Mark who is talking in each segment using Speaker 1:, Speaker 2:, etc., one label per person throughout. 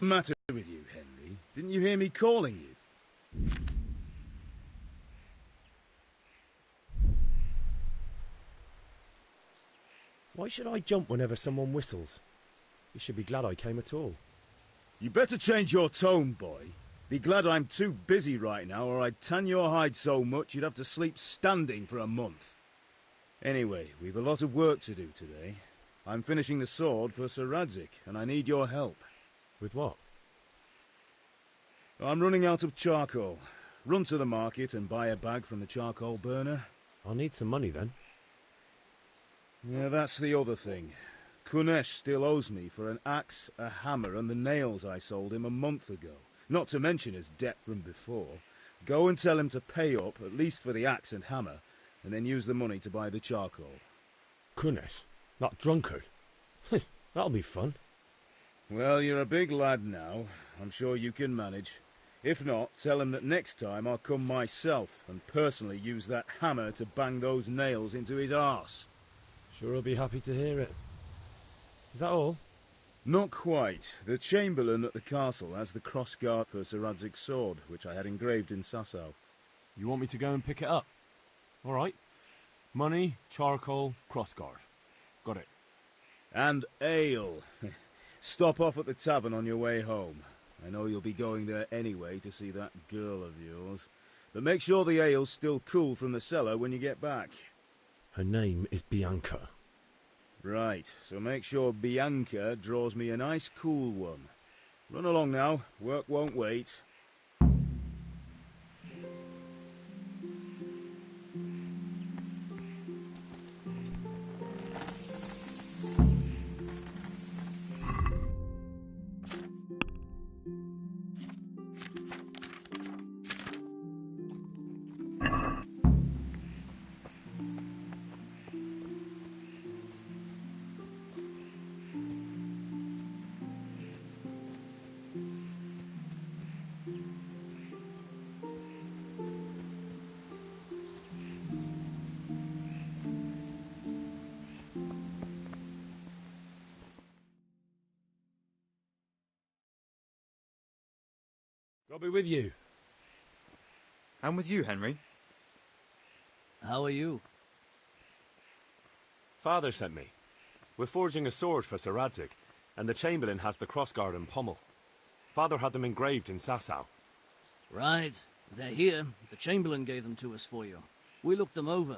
Speaker 1: Matter with you, Henry? Didn't you hear me calling you?
Speaker 2: Why should I jump whenever someone whistles? You should be glad I came at all.
Speaker 1: You better change your tone, boy. Be glad I'm too busy right now, or I'd tan your hide so much you'd have to sleep standing for a month. Anyway, we've a lot of work to do today. I'm finishing the sword for Sir Radzig, and I need your help.
Speaker 2: With what?
Speaker 1: I'm running out of charcoal. Run to the market and buy a bag from the charcoal burner.
Speaker 2: I'll need some money then.
Speaker 1: Yeah, that's the other thing. Kunesh still owes me for an axe, a hammer, and the nails I sold him a month ago. Not to mention his debt from before. Go and tell him to pay up, at least for the axe and hammer, and then use the money to buy the charcoal.
Speaker 2: Kunesh? That drunkard? That'll be fun.
Speaker 1: Well, you're a big lad now. I'm sure you can manage. If not, tell him that next time I'll come myself and personally use that hammer to bang those nails into his arse.
Speaker 2: Sure I'll be happy to hear it. Is that all?
Speaker 1: Not quite. The Chamberlain at the castle has the crossguard for Sir Radzig's sword, which I had engraved in Sasau.
Speaker 3: You want me to go and pick it up? All right. Money, charcoal, crossguard. Got it.
Speaker 1: And ale. Stop off at the tavern on your way home. I know you'll be going there anyway to see that girl of yours. But make sure the ale's still cool from the cellar when you get back.
Speaker 2: Her name is Bianca.
Speaker 1: Right, so make sure Bianca draws me a nice cool one. Run along now, work won't wait.
Speaker 2: I'll be with you.
Speaker 4: I'm with you, Henry.
Speaker 5: How are you?
Speaker 2: Father sent me. We're forging a sword for Sir Radzig, and the Chamberlain has the crossguard and pommel. Father had them engraved in Sasau.
Speaker 5: Right. They're here. The Chamberlain gave them to us for you. We looked them over.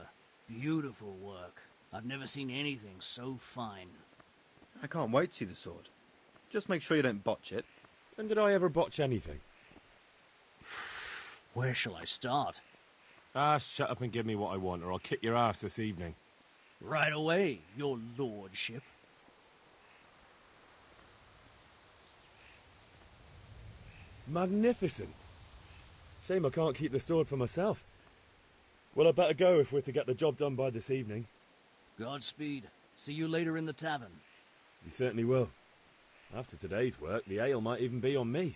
Speaker 5: Beautiful work. I've never seen anything so fine.
Speaker 4: I can't wait to see the sword. Just make sure you don't botch it.
Speaker 2: When did I ever botch anything?
Speaker 5: Where shall I start?
Speaker 2: Shut up and give me what I want, or I'll kick your ass this evening.
Speaker 5: Right away, your lordship.
Speaker 2: Magnificent. Shame I can't keep the sword for myself. Well, I better go if we're to get the job done by this evening.
Speaker 5: Godspeed. See you later in the tavern.
Speaker 2: You certainly will. After today's work, the ale might even be on me.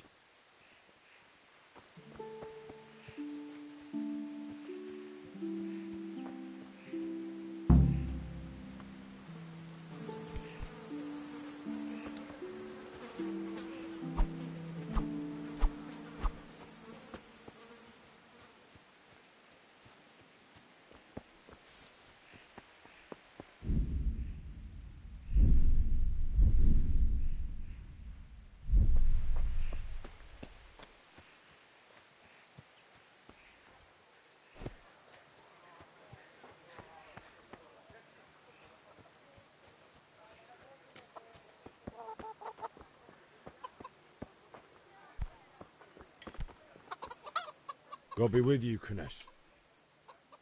Speaker 2: God be with you, Kunesh.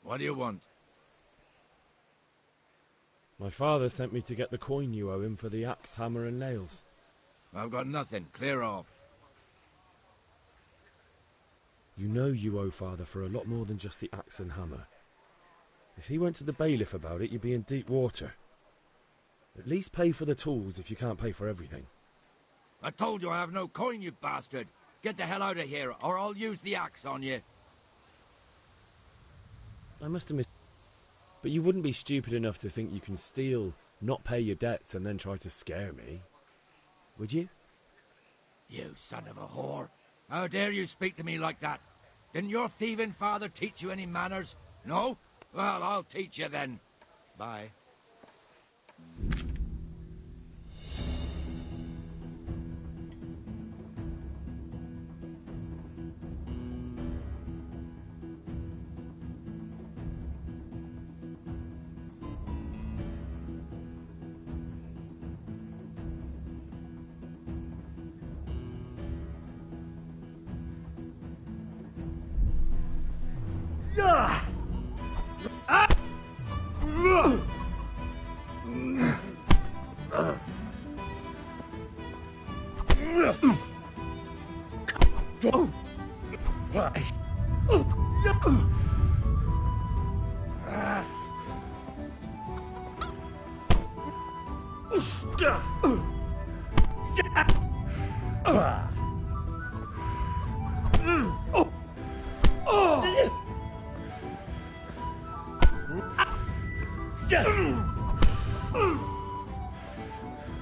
Speaker 6: What do you want?
Speaker 2: My father sent me to get the coin you owe him for the axe, hammer and nails.
Speaker 6: I've got nothing. Clear off.
Speaker 2: You know you owe father for a lot more than just the axe and hammer. If he went to the bailiff about it, you'd be in deep water. At least pay for the tools if you can't pay for everything.
Speaker 6: I told you I have no coin, you bastard. Get the hell out of here, or I'll use the axe on you.
Speaker 2: I must have missed... But you wouldn't be stupid enough to think you can steal, not pay your debts, and then try to scare me. Would you?
Speaker 6: You son of a whore. How dare you speak to me like that? Didn't your thieving father teach you any manners? No? Well, I'll teach you then. Bye.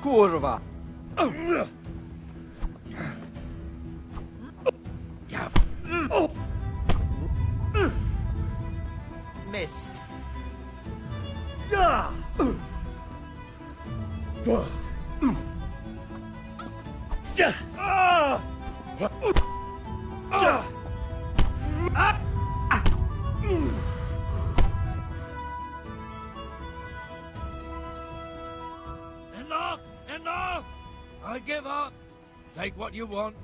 Speaker 4: Kurwa! Missed.
Speaker 6: Enough! Enough! I give up. Take what you want.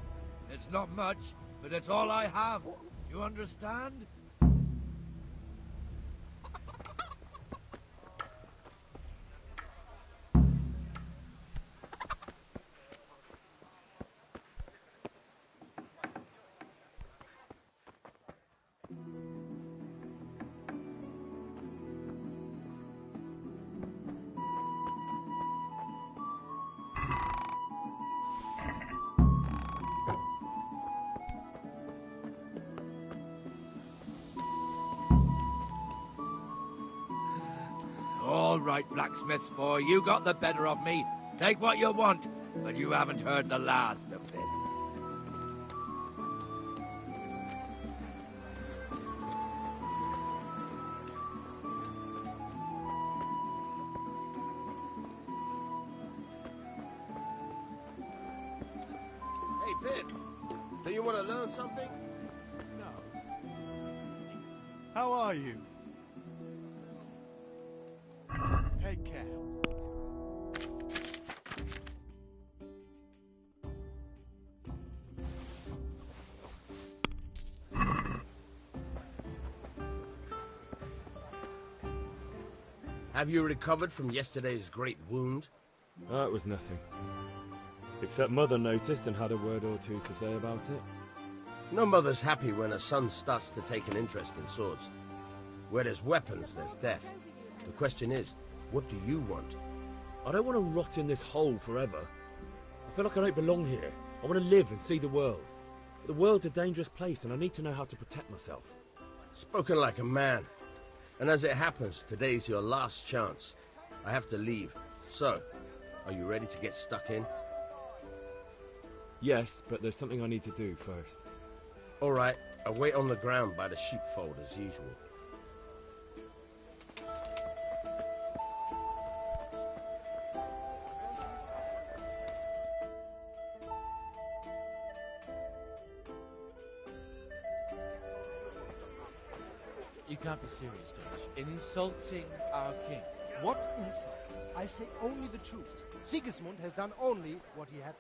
Speaker 6: It's not much, but it's all I have. You understand? All right, blacksmith's boy, you got the better of me. Take what you want, but you haven't heard the last of this.
Speaker 7: Hey, Pip, do you want to learn something?
Speaker 8: No. How are you? Take care.
Speaker 7: Have you recovered from yesterday's great wound?
Speaker 2: It was nothing. Except Mother noticed and had a word or two to say about it.
Speaker 7: No mother's happy when her son starts to take an interest in swords. Where there's weapons, there's death. The question is, what do you want?
Speaker 2: I don't want to rot in this hole forever. I feel like I don't belong here. I want to live and see the world. The world's a dangerous place and I need to know how to protect myself.
Speaker 7: Spoken like a man. And as it happens, today's your last chance. I have to leave. So, are you ready to get stuck in?
Speaker 2: Yes, but there's something I need to do first.
Speaker 7: All right, I'll wait on the ground by the sheepfold as usual.
Speaker 9: You can't be serious, George. Insulting our king.
Speaker 10: What insult? I say only the truth. Sigismund has done only what he had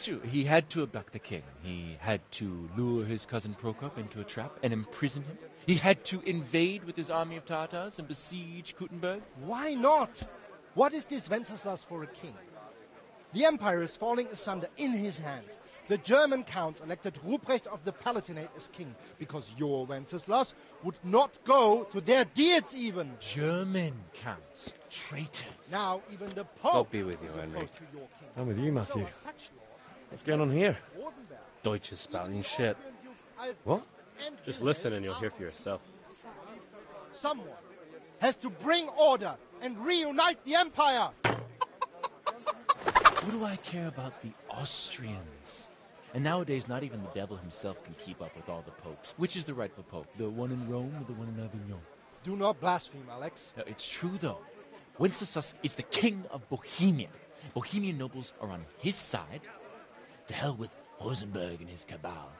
Speaker 10: to.
Speaker 9: He had to abduct the king. He had to lure his cousin Prokop into a trap and imprison him. He had to invade with his army of Tatars and besiege Kuttenberg.
Speaker 10: Why not? What is this Wenceslas for a king? The empire is falling asunder in his hands. The German counts elected Ruprecht of the Palatinate as king because your Wenceslas would not go to their deeds even.
Speaker 9: German counts. Traitors.
Speaker 10: Now even the Pope
Speaker 11: God be with you,
Speaker 10: is
Speaker 11: Henry.
Speaker 10: opposed to your king.
Speaker 2: I'm with you, Matthew.
Speaker 10: So are such lords
Speaker 2: What's going on here?
Speaker 11: Deutsch is spouting shit.
Speaker 2: What?
Speaker 11: Just listen and you'll hear for yourself.
Speaker 10: Someone has to bring order and reunite the empire.
Speaker 9: What do I care about the Austrians? And nowadays, not even the devil himself can keep up with all the popes. Which is the rightful pope? The one in Rome or the one in Avignon?
Speaker 10: Do not blaspheme, Alex.
Speaker 9: No, it's true, though. Wenceslas is the king of Bohemia. Bohemian nobles are on his side. To hell with Rosenberg and his cabal.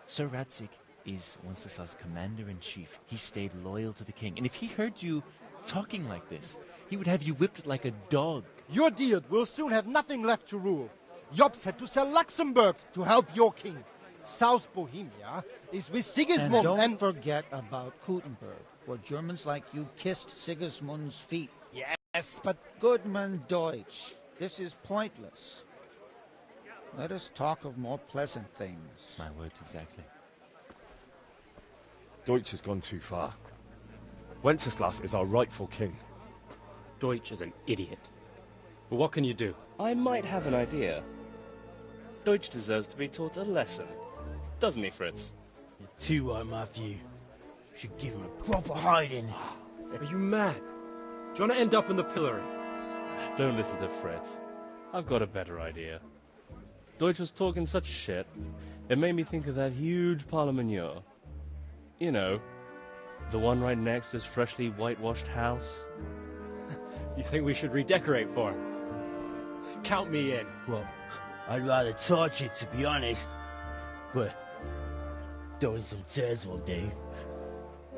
Speaker 9: Sir Radzig is Wenceslas' commander-in-chief. He stayed loyal to the king. And if he heard you talking like this, he would have you whipped like a dog.
Speaker 10: Your deed will soon have nothing left to rule. Jobst had to sell Luxembourg to help your king. South Bohemia is with Sigismund
Speaker 12: and don't forget about Gutenberg, where Germans like you kissed Sigismund's feet.
Speaker 10: Yes, but
Speaker 12: Goodman Deutsch, this is pointless. Let us talk of more pleasant things.
Speaker 9: My words exactly.
Speaker 2: Deutsch has gone too far. Wenceslas is our rightful king.
Speaker 11: Deutsch is an idiot. But what can you do?
Speaker 13: I might have an idea. Deutsch deserves to be taught a lesson. Doesn't he, Fritz?
Speaker 6: You're too right, Matthew. Should give him a proper hiding.
Speaker 11: Are you mad? Do you want to end up in the pillory?
Speaker 13: Don't listen to Fritz. I've got a better idea. Deutsch was talking such shit, it made me think of that huge parliament. You know, the one right next to his freshly whitewashed house.
Speaker 11: You think we should redecorate for him? Count me in.
Speaker 6: Well, I'd rather torch it, to be honest. But throwing some tears will do.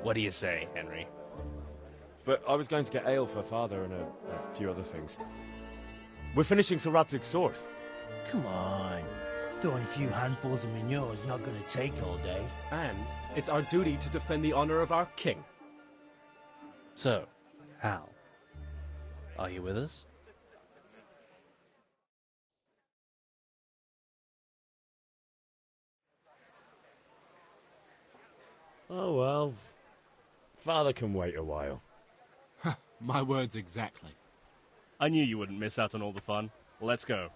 Speaker 13: What do you say, Henry?
Speaker 2: But I was going to get ale for father and a few other things. We're finishing Sir Radzig's sword.
Speaker 6: Come on. Throwing a few handfuls of manure is not going to take all day.
Speaker 11: And it's our duty to defend the honor of our king.
Speaker 13: So, Hal, are you with us?
Speaker 2: Oh well. Father can wait a while.
Speaker 3: My words exactly.
Speaker 13: I knew you wouldn't miss out on all the fun. Let's go.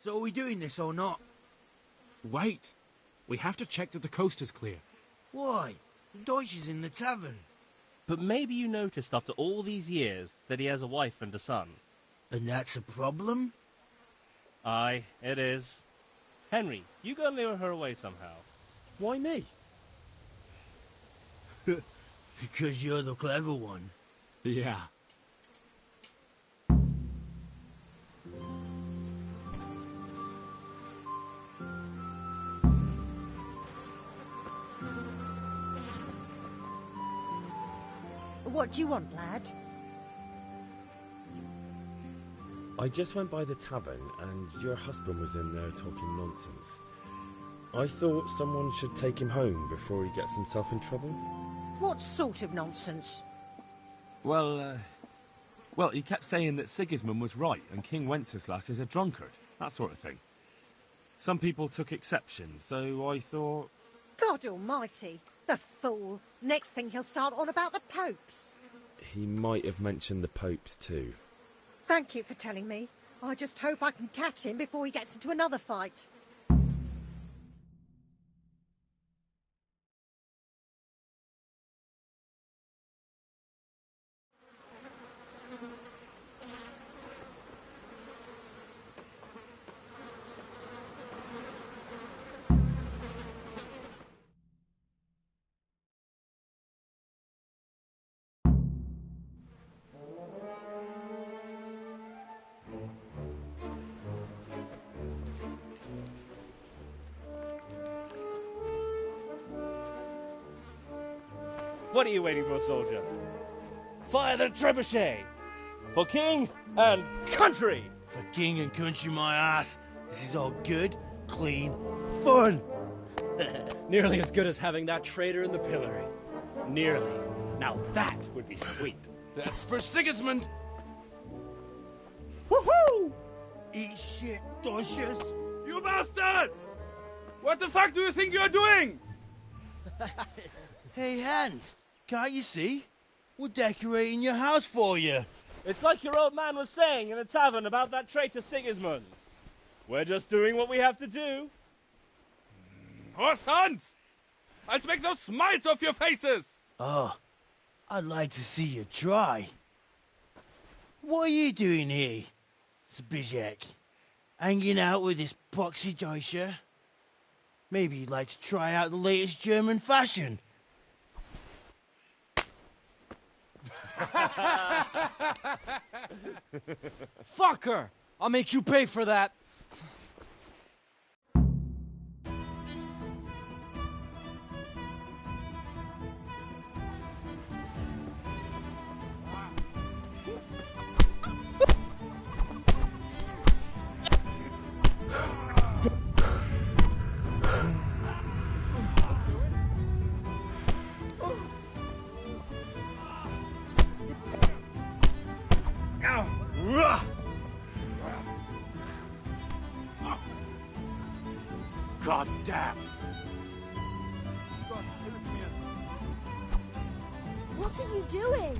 Speaker 6: So are we doing this or not?
Speaker 3: Wait. We have to check that the coast is clear.
Speaker 6: Why? The Deutsch is in the tavern.
Speaker 13: But maybe you noticed after all these years that he has a wife and a son.
Speaker 6: And that's a problem?
Speaker 13: Aye, it is. Henry, you go lure her away somehow.
Speaker 2: Why me?
Speaker 6: Because you're the clever one.
Speaker 3: Yeah.
Speaker 14: What do you want, lad?
Speaker 2: I just went by the tavern and your husband was in there talking nonsense. I thought someone should take him home before he gets himself in trouble.
Speaker 14: What sort of nonsense?
Speaker 3: Well, he kept saying that Sigismund was right and King Wenceslas is a drunkard, that sort of thing. Some people took exception, so I thought...
Speaker 14: God almighty, the fool. Next thing he'll start on about the popes.
Speaker 2: He might have mentioned the popes too.
Speaker 14: Thank you for telling me. I just hope I can catch him before he gets into another fight.
Speaker 13: What are you waiting for, soldier? Fire the trebuchet! For king and country!
Speaker 6: For king and country, my ass. This is all good, clean, fun.
Speaker 11: Nearly as good as having that traitor in the pillory. Nearly. Now that would be sweet.
Speaker 15: That's for Sigismund!
Speaker 6: Woohoo! Eat shit, Dodgers!
Speaker 3: You bastards! What the fuck do you think you're doing?
Speaker 6: Hey, Hans, can't you see? We're decorating your house for you.
Speaker 13: It's like your old man was saying in the tavern about that traitor Sigismund. We're just doing what we have to do.
Speaker 3: Horse Hans! I'll make those smiles off your faces!
Speaker 6: Oh, I'd like to see you try. What are you doing here, Zbigniew? Hanging out with this poxy Deutscher? Maybe you'd like to try out the latest German fashion.
Speaker 11: Fucker! I'll make you pay for that.
Speaker 3: God damn!
Speaker 16: What are you doing?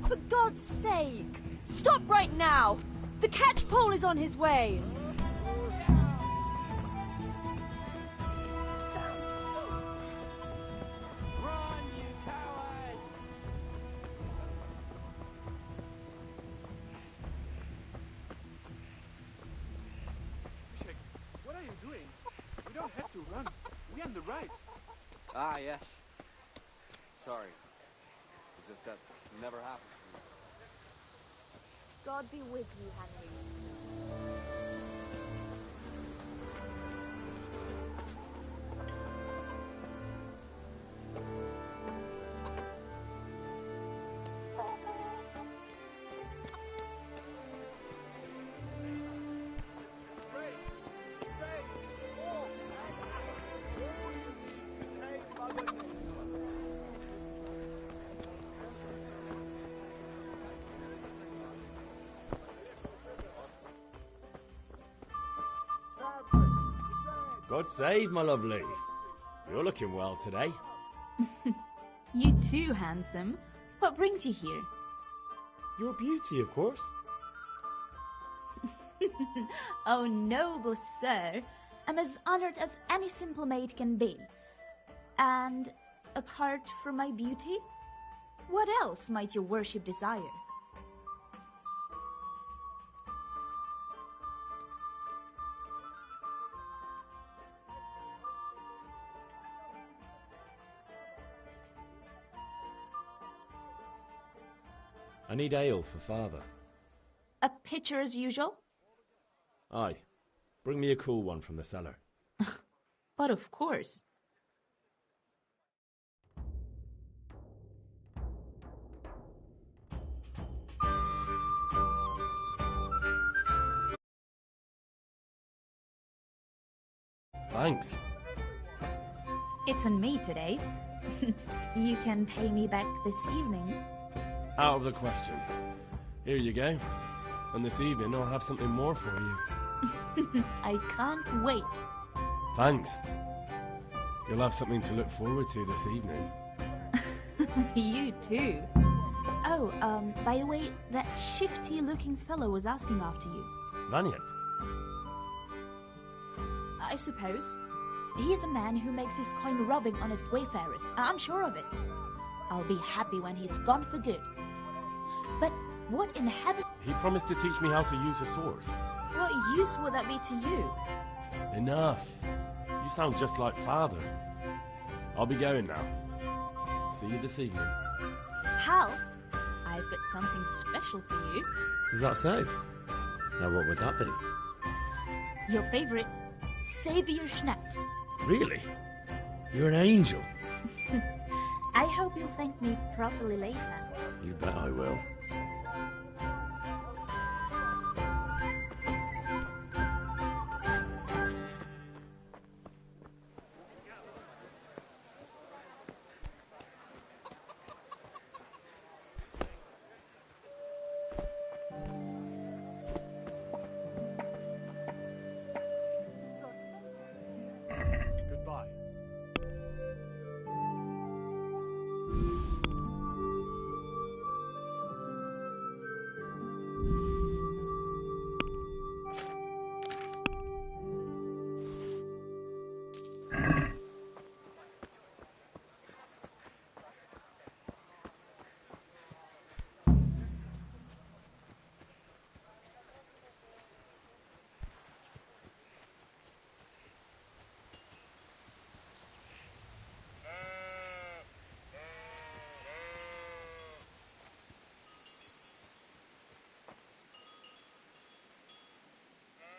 Speaker 16: For God's sake! Stop right now! The catchpole is on his way!
Speaker 8: Run, you cowards! What are you doing? We don't have to run. We're on the right.
Speaker 17: Ah, yes. Sorry. It's just that never happened.
Speaker 16: God be with you, Henry.
Speaker 2: God save, my lovely. You're looking well today.
Speaker 18: You too, handsome. What brings you here?
Speaker 2: Your beauty, of course.
Speaker 18: Oh, noble sir. I'm as honored as any simple maid can be. And apart from my beauty, what else might your worship desire?
Speaker 2: I need ale for father.
Speaker 18: A pitcher as usual?
Speaker 2: Aye. Bring me a cool one from the cellar.
Speaker 18: But of course.
Speaker 2: Thanks.
Speaker 18: It's on me today. You can pay me back this evening.
Speaker 2: Out of the question. Here you go. And this evening I'll have something more for you.
Speaker 18: I can't wait.
Speaker 2: Thanks. You'll have something to look forward to this evening.
Speaker 18: You too. Oh, by the way, that shifty-looking fellow was asking after you.
Speaker 2: Vanya?
Speaker 18: I suppose. He is a man who makes his coin robbing honest wayfarers. I'm sure of it. I'll be happy when he's gone for good. But what in heaven...
Speaker 2: He promised to teach me how to use a sword.
Speaker 18: What use would that be to you?
Speaker 2: Enough. You sound just like father. I'll be going now. See you this evening.
Speaker 18: Hal, I've got something special for you.
Speaker 2: Is that so? Now what would that be?
Speaker 18: Your favorite, Savior Schnapps.
Speaker 2: Really? You're an angel.
Speaker 18: I hope you'll thank me properly later.
Speaker 2: You bet I will.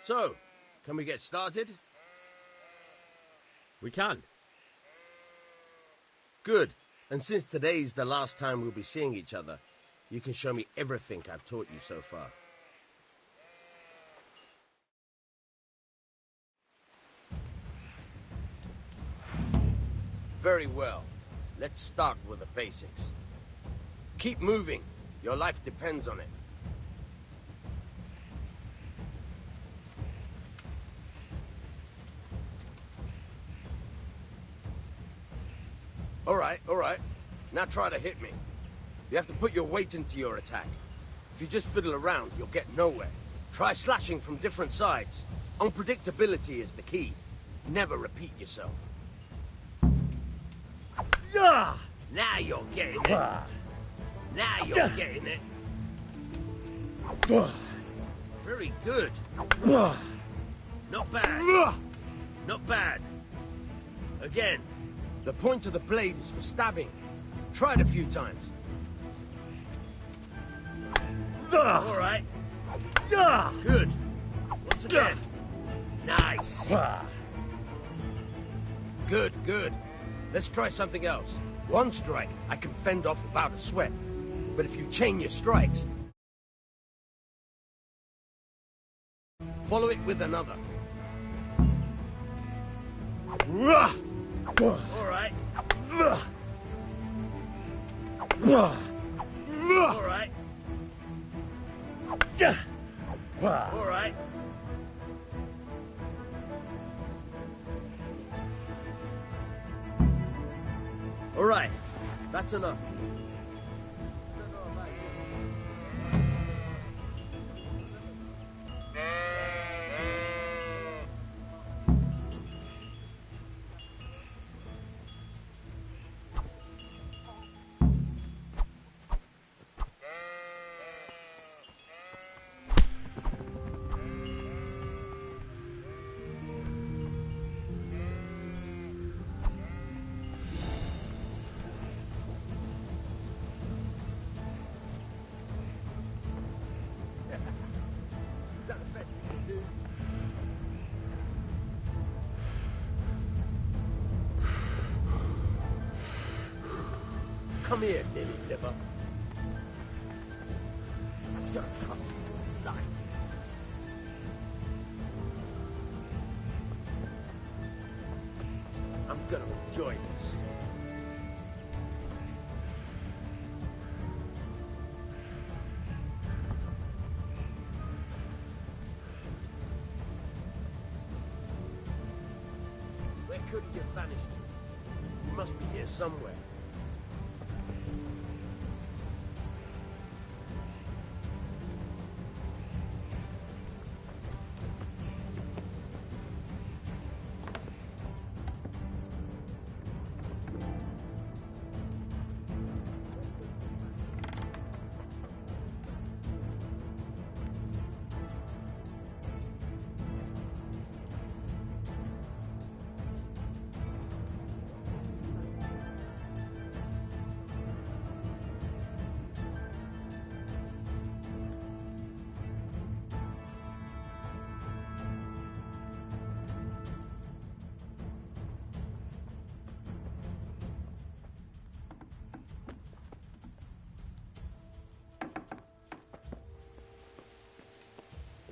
Speaker 7: So, can we get started?
Speaker 2: We can.
Speaker 7: Good. And since today's the last time we'll be seeing each other, you can show me everything I've taught you so far. Very well. Let's start with the basics. Keep moving. Your life depends on it. All right. Now try to hit me. You have to put your weight into your attack. If you just fiddle around, you'll get nowhere. Try slashing from different sides. Unpredictability is the key. Never repeat yourself. Now you're getting it. Now you're getting it. Very good. Not bad. Not bad. Again. The point of the blade is for stabbing. Try it a few times. All right. Good. Once again. Nice. Good, good. Let's try something else. One strike I can fend off without a sweat. But if you chain your strikes, follow it with another. All right. All right. All right. All right. That's enough. Come here, Lily Liver. It's gonna cost you your life. I'm gonna enjoy this. Where could he have vanished to? He must be here somewhere.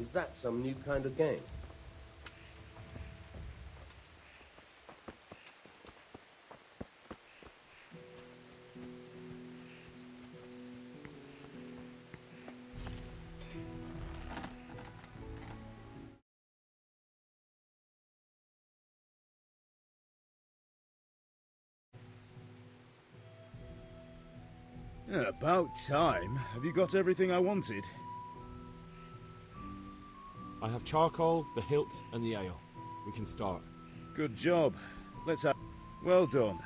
Speaker 7: Is that some new kind of game?
Speaker 1: Yeah, about time. Have you got everything I wanted?
Speaker 3: I have charcoal, the hilt, and the ale. We can start.
Speaker 1: Good job. Let's have... Well done.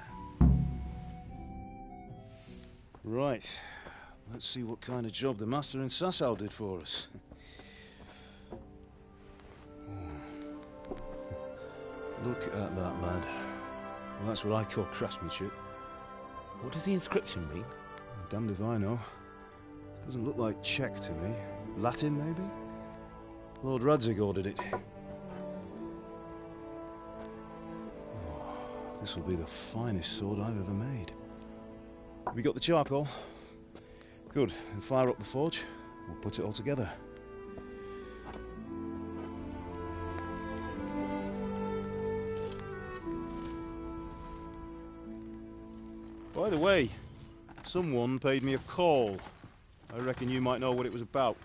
Speaker 1: Right. Let's see what kind of job the Master in Sasau did for us. Look at that, lad. Well, that's what I call craftsmanship.
Speaker 3: What does the inscription mean?
Speaker 1: Damned if I know. Doesn't look like Czech to me. Latin, maybe? Lord Radzig ordered it. Oh, this will be the finest sword I've ever made. Have you got the charcoal? Good. Then fire up the forge. We'll put it all together. By the way, someone paid me a call. I reckon you might know what it was about.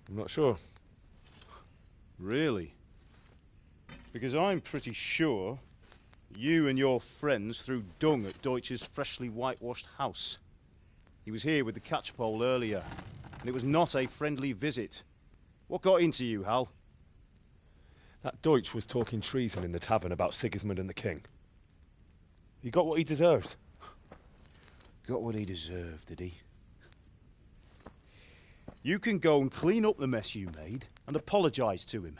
Speaker 2: I'm not sure.
Speaker 1: Really? Because I'm pretty sure you and your friends threw dung at Deutsch's freshly whitewashed house. He was here with the catchpole earlier, and it was not a friendly visit. What got into you, Hal?
Speaker 2: That Deutsch was talking treason in the tavern about Sigismund and the king. He got what he deserved.
Speaker 1: Got what he deserved, did he? You can go and clean up the mess you made and apologise to him.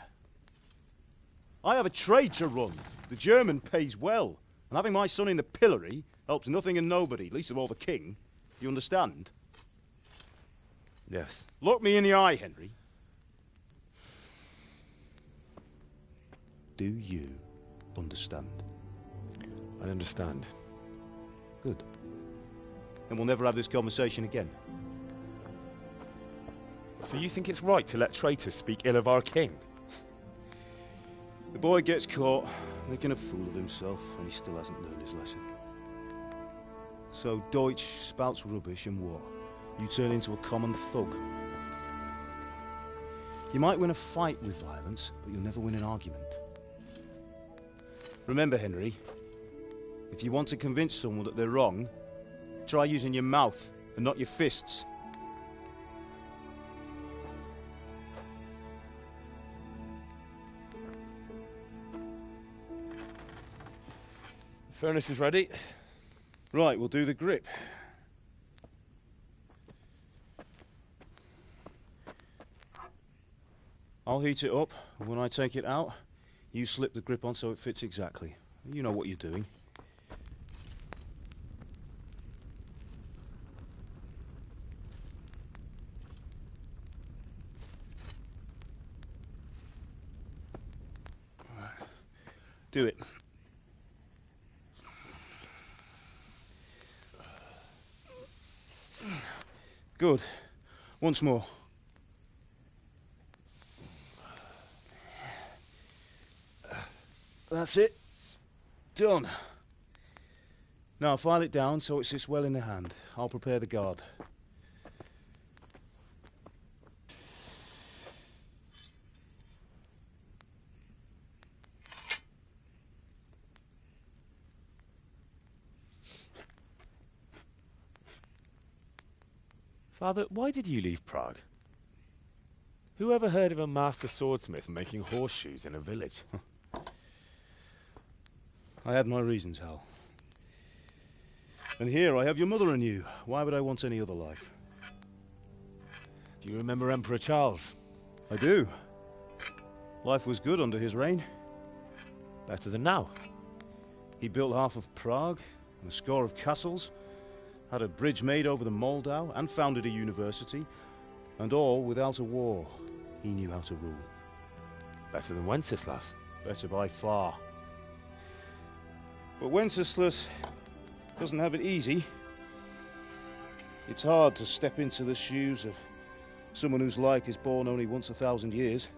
Speaker 1: I have a trade to run. The German pays well, and having my son in the pillory helps nothing and nobody, least of all the king. You understand?
Speaker 2: Yes.
Speaker 1: Look me in the eye, Henry. Do you understand?
Speaker 2: I understand.
Speaker 1: Good. Then we'll never have this conversation again.
Speaker 2: So you think it's right to let traitors speak ill of our king?
Speaker 1: The boy gets caught, making a fool of himself, and he still hasn't learned his lesson. So Deutsch spouts rubbish, and what? You turn into a common thug. You might win a fight with violence, but you'll never win an argument. Remember, Henry, if you want to convince someone that they're wrong, try using your mouth and not your fists.
Speaker 2: The furnace is ready.
Speaker 1: Right, we'll do the grip. I'll heat it up, and when I take it out, you slip the grip on so it fits exactly. You know what you're doing. Do it. Good. Once more. That's it. Done. Now file it down so it sits well in the hand. I'll prepare the guard.
Speaker 2: Father, why did you leave Prague? Who ever heard of a master swordsmith making horseshoes in a village?
Speaker 1: I had my reasons, Hal. And here I have your mother and you. Why would I want any other life?
Speaker 2: Do you remember Emperor Charles?
Speaker 1: I do. Life was good under his reign.
Speaker 2: Better than now.
Speaker 1: He built half of Prague and a score of castles, had a bridge made over the Moldau, and founded a university, and all without a war. He knew how to rule.
Speaker 2: Better than Wenceslas.
Speaker 1: Better by far. But Wenceslas doesn't have it easy. It's hard to step into the shoes of someone whose like is born only once 1,000 years.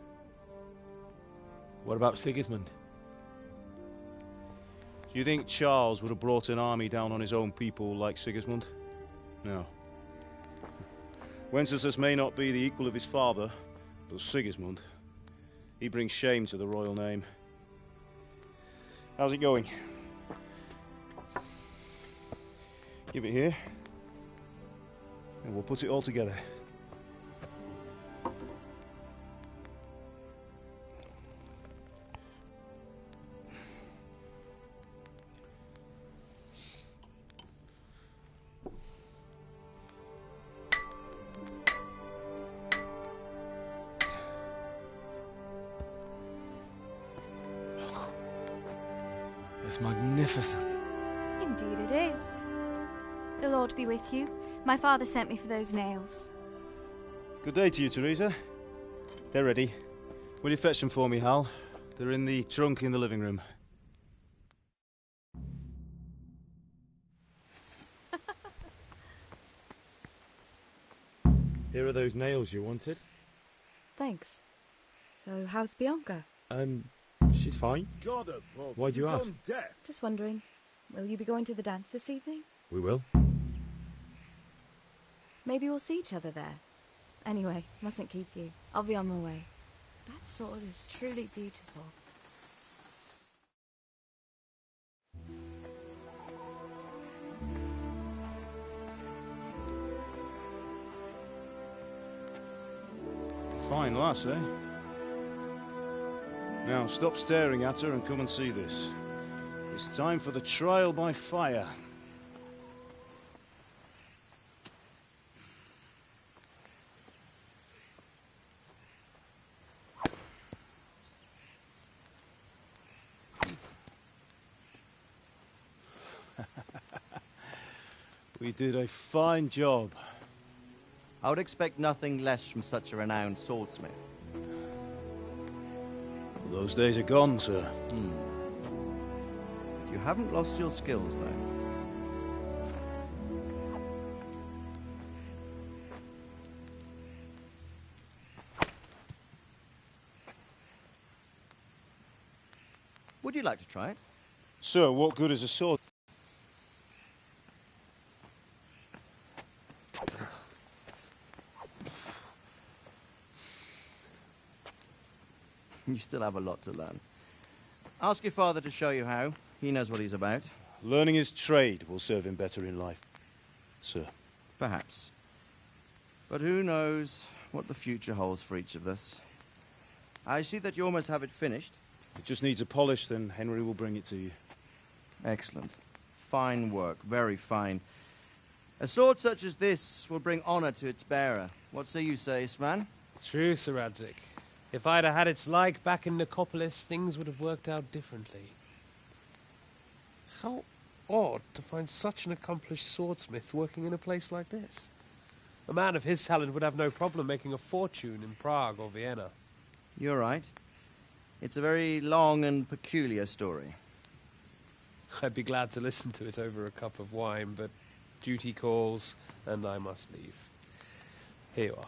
Speaker 2: What about Sigismund?
Speaker 1: Do you think Charles would have brought an army down on his own people like Sigismund? No. Wenceslas may not be the equal of his father, but Sigismund, he brings shame to the royal name. How's it going? Give it here, and we'll put it all together.
Speaker 3: It's magnificent.
Speaker 16: Indeed it is. The Lord be with you. My father sent me for those nails.
Speaker 1: Good day to you, Teresa. They're ready. Will you fetch them for me, Hal? They're in the trunk in the living room.
Speaker 2: Here are those nails you wanted.
Speaker 19: Thanks. So, how's Bianca?
Speaker 2: She's fine.
Speaker 1: God above.
Speaker 2: Why do you ask?
Speaker 19: Just wondering, will you be going to the dance this evening?
Speaker 2: We will.
Speaker 19: Maybe we'll see each other there. Anyway, mustn't keep you. I'll be on my way. That sword is truly beautiful.
Speaker 1: Fine lass, eh? Now, stop staring at her and come and see this. It's time for the trial by fire. We did a fine job.
Speaker 4: I would expect nothing less from such a renowned swordsmith.
Speaker 1: Those days are gone, sir.
Speaker 4: You haven't lost your skills, though. Would you like to try it?
Speaker 1: Sir, what good is a sword?
Speaker 4: You still have a lot to learn. Ask your father to show you how. He knows what he's about.
Speaker 1: Learning his trade will serve him better in life, sir.
Speaker 4: Perhaps. But who knows what the future holds for each of us. I see that you almost have it finished.
Speaker 1: It just needs a polish, then Henry will bring it to you.
Speaker 4: Excellent. Fine work, very fine. A sword such as this will bring honor to its bearer. What say you, Svan?
Speaker 20: True, Sir Radzig. If I'd have had its like back in Nicopolis, things would have worked out differently. How odd to find such an accomplished swordsmith working in a place like this. A man of his talent would have no problem making a fortune in Prague or Vienna.
Speaker 4: You're right. It's a very long and peculiar story.
Speaker 20: I'd be glad to listen to it over a cup of wine, but duty calls, and I must leave. Here you are.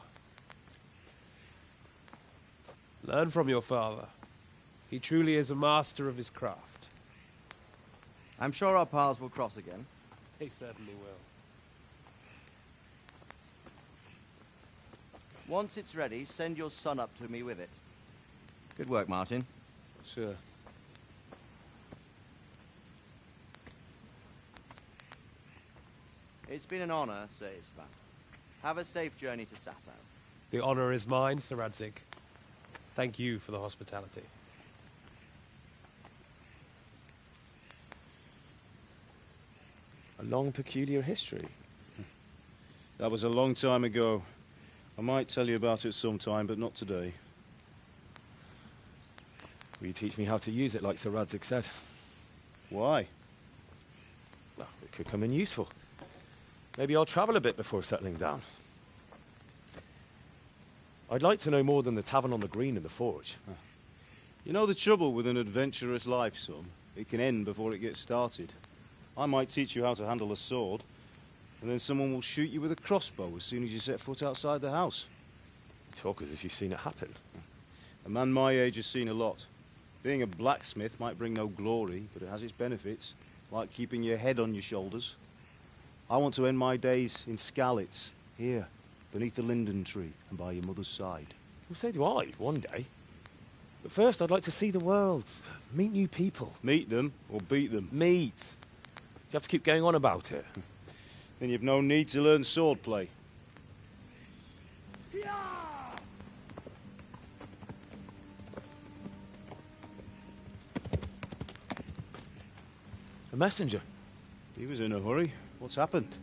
Speaker 20: Learn from your father. He truly is a master of his craft.
Speaker 4: I'm sure our paths will cross again.
Speaker 20: They certainly will.
Speaker 4: Once it's ready, send your son up to me with it. Good work, Martin.
Speaker 1: Sure.
Speaker 4: It's been an honor, Sir Istvan. Have a safe journey to Sasau.
Speaker 20: The honor is mine, Sir Radzig. Thank you for the hospitality.
Speaker 2: A long, peculiar history.
Speaker 1: That was a long time ago. I might tell you about it sometime, but not today.
Speaker 2: Will you teach me how to use it, like Sir Radzig said?
Speaker 1: Why?
Speaker 2: Well, it could come in useful. Maybe I'll travel a bit before settling down. I'd like to know more than the tavern on the green and the forge.
Speaker 1: You know the trouble with an adventurous life, son? It can end before it gets started. I might teach you how to handle a sword, and then someone will shoot you with a crossbow as soon as you set foot outside the house.
Speaker 2: You talk as if you've seen it happen.
Speaker 1: A man my age has seen a lot. Being a blacksmith might bring no glory, but it has its benefits, like keeping your head on your shoulders. I want to end my days in Skalitz, here, beneath the linden tree and by your mother's side.
Speaker 2: Well, so do I, one day. But first, I'd like to see the world, meet new people.
Speaker 1: Meet them or beat them?
Speaker 2: Meet. You have to keep going on about it.
Speaker 1: Then you've no need to learn swordplay.
Speaker 2: A messenger.
Speaker 1: He was in a hurry. What's happened?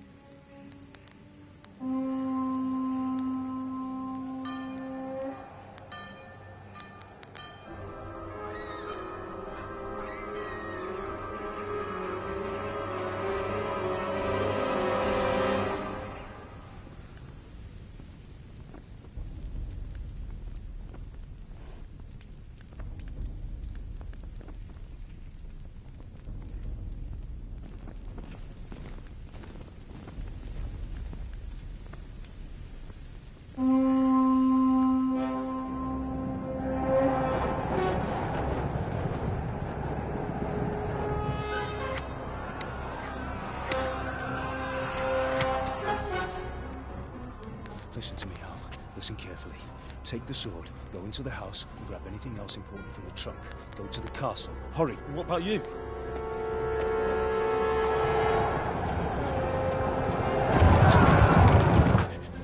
Speaker 21: Take the sword, go into the house, and grab anything else important from the trunk. Go to the castle. Hurry!
Speaker 2: What about you?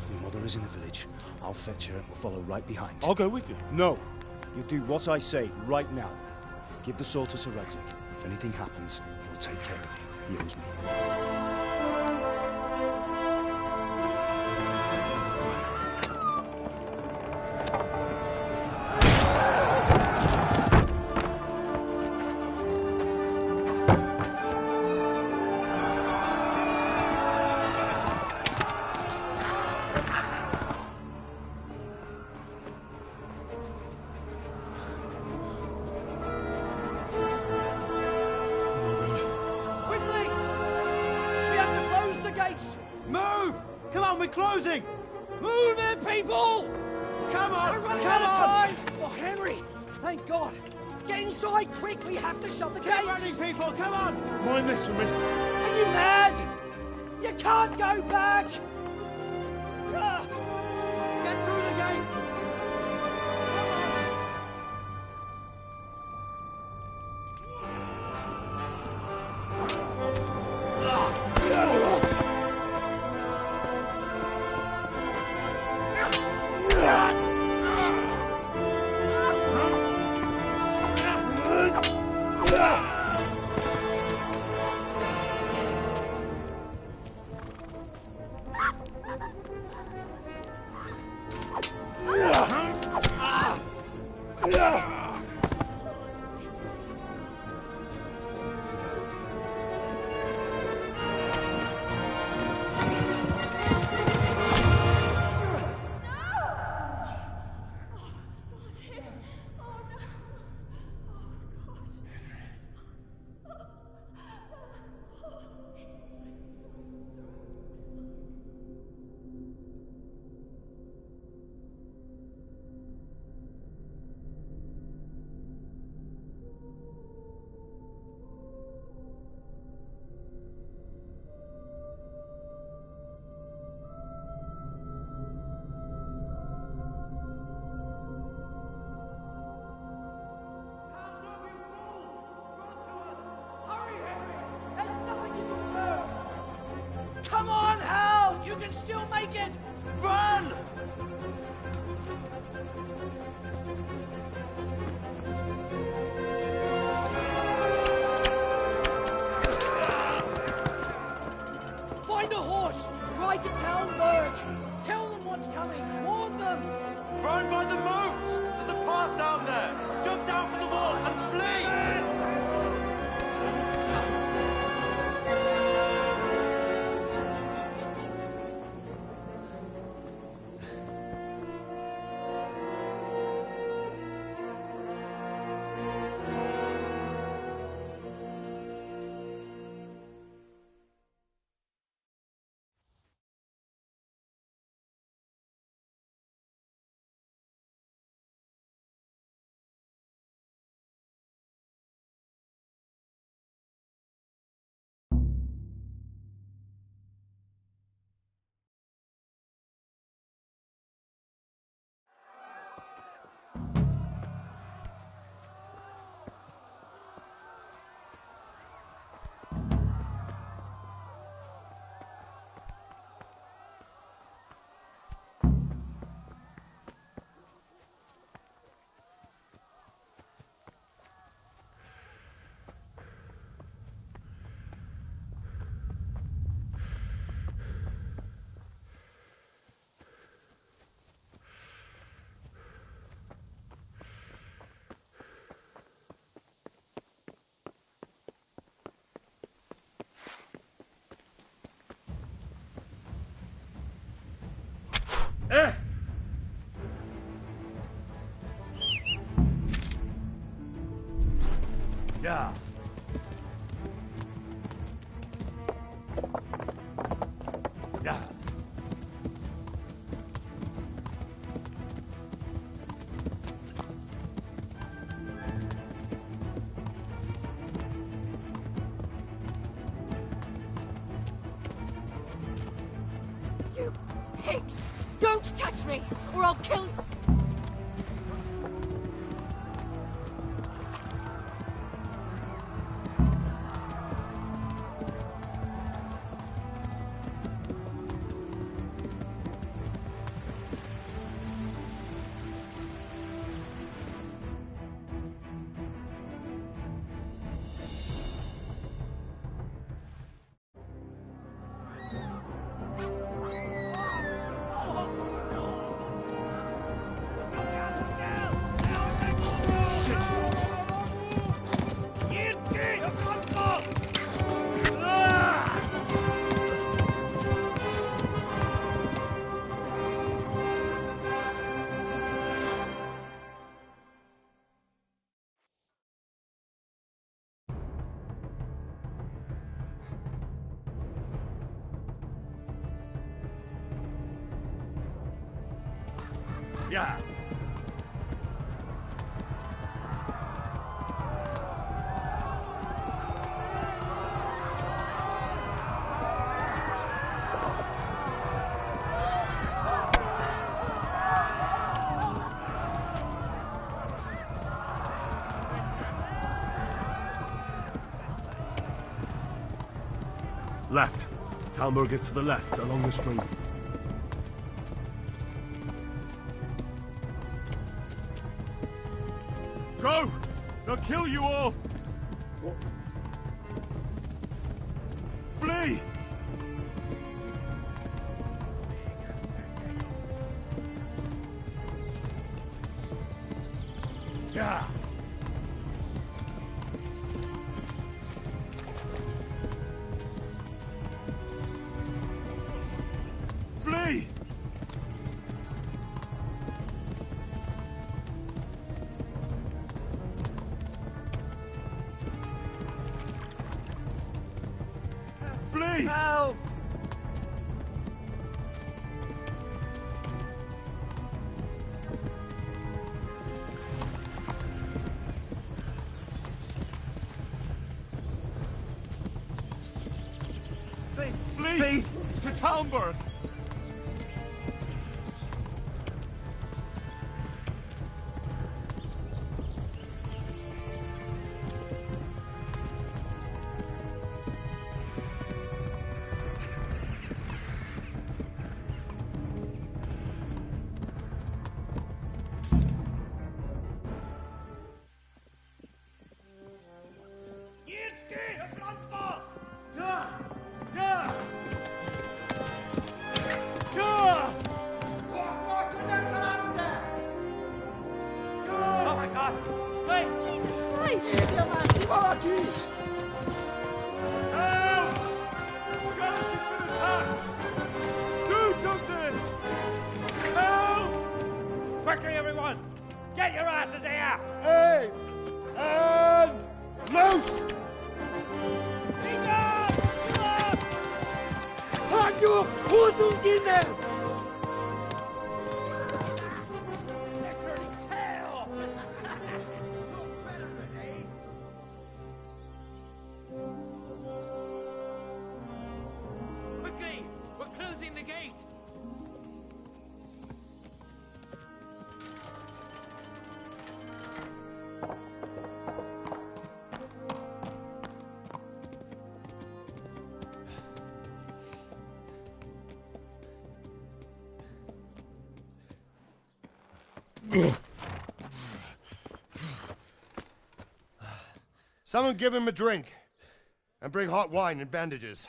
Speaker 21: Your mother is in the village. I'll fetch her and we'll follow right behind.
Speaker 2: I'll go with you.
Speaker 21: No! You do what I say right now. Give the sword to Sir Radzig. If anything happens, he'll take care of you. He owes me.
Speaker 6: Closing! Move it, people! Come on! We're running out of time! Oh, Henry! Thank God! Get inside, quick! We have to shut the gates! Get running, people! Come on!
Speaker 2: Mind this for me.
Speaker 6: Are you mad? You can't go back! Get through the gates! Come on, Hal! You can still make it! Run! Find a horse! Ride to Talmberg! Tell them what's coming! Warn them!
Speaker 7: Run by the moat! There's a path down there! Jump down from the wall and flee!
Speaker 6: Yeah. Yeah.
Speaker 16: You pigs! Don't touch me, or I'll kill you!
Speaker 3: Yeah.
Speaker 2: Left. Talmberg is to the left, along the stream.
Speaker 3: Go! They'll kill you all! Flee! Yeah! Flee! Flee!
Speaker 4: Help!
Speaker 3: Flee! To Talmberg!
Speaker 8: Oh my god! Wait!
Speaker 14: Jesus Christ!
Speaker 3: Help! Skeleton's been attacked! Do something! Help!
Speaker 8: Quickly, everyone! Get your asses here!
Speaker 21: Hey! And loose!
Speaker 8: Halt your Hosenkinder! Quickly! We're closing the gate!
Speaker 5: Someone give him a drink. And bring hot wine and bandages.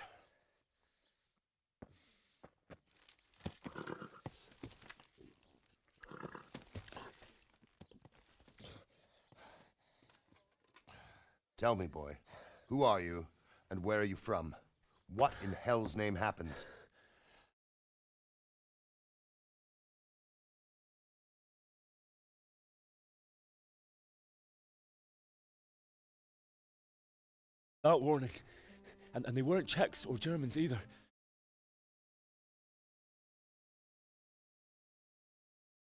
Speaker 5: Tell me, boy, who are you, and where are you from? What in hell's name happened?
Speaker 2: Without warning. And they weren't Czechs or Germans either.